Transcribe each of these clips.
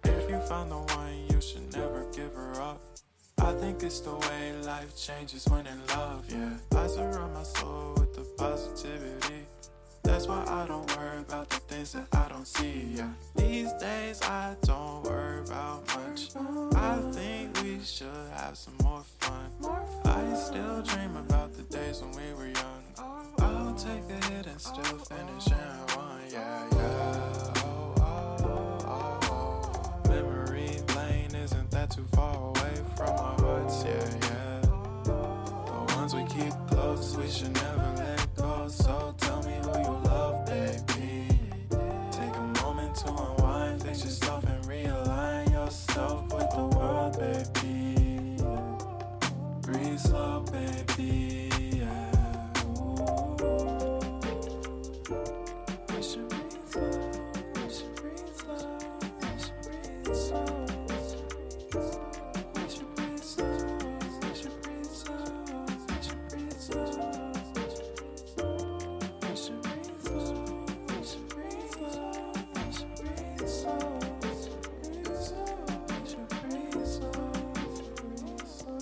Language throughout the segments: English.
If you found the one, you should never give her up. I think it's the way life changes when in love, yeah. I surround my soul with the positivity. That's why I don't worry about the things that I don't see, yeah. These days I don't worry about much. I think we should have some more fun. I still dream about the days when we were young. I'll take a hit and still finish and run, yeah, yeah. Oh, oh, oh, oh. Memory lane isn't that too far away from our hearts, yeah, yeah. The ones we keep close, we should never let go. So tell me who you love, baby. Take a moment to unwind, fix yourself and realign yourself with the world, baby. Breathe slow, baby, yeah. We should breathe slow, we should breathe slow, we should breathe slow. We should breathe slow, we should breathe slow, we should breathe slow. We should breathe slow, we should breathe slow, we should breathe slow. We should breathe slow, breathe slow.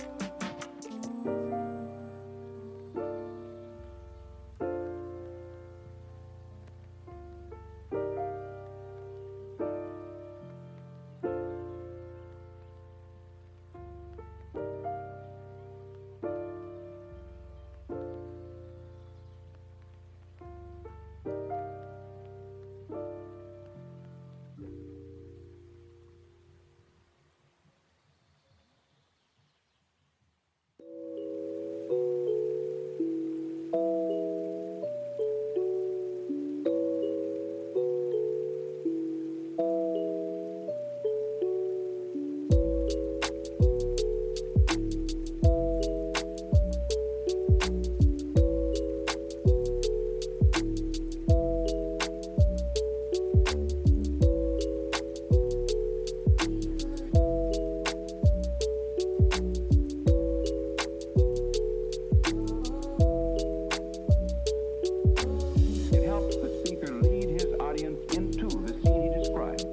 It helps the speaker lead his audience into the scene he describes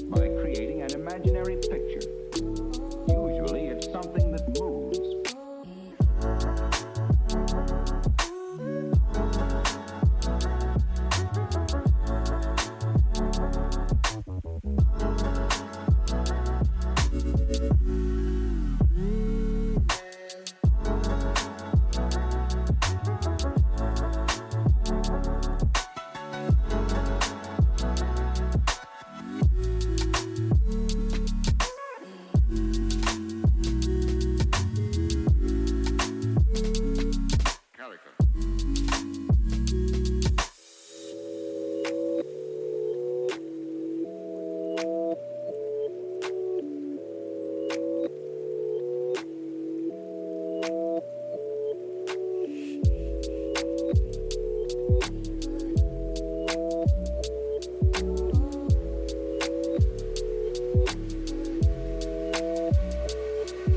by creating an imaginary picture. Usually it's something that moves.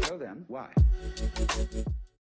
So then, why?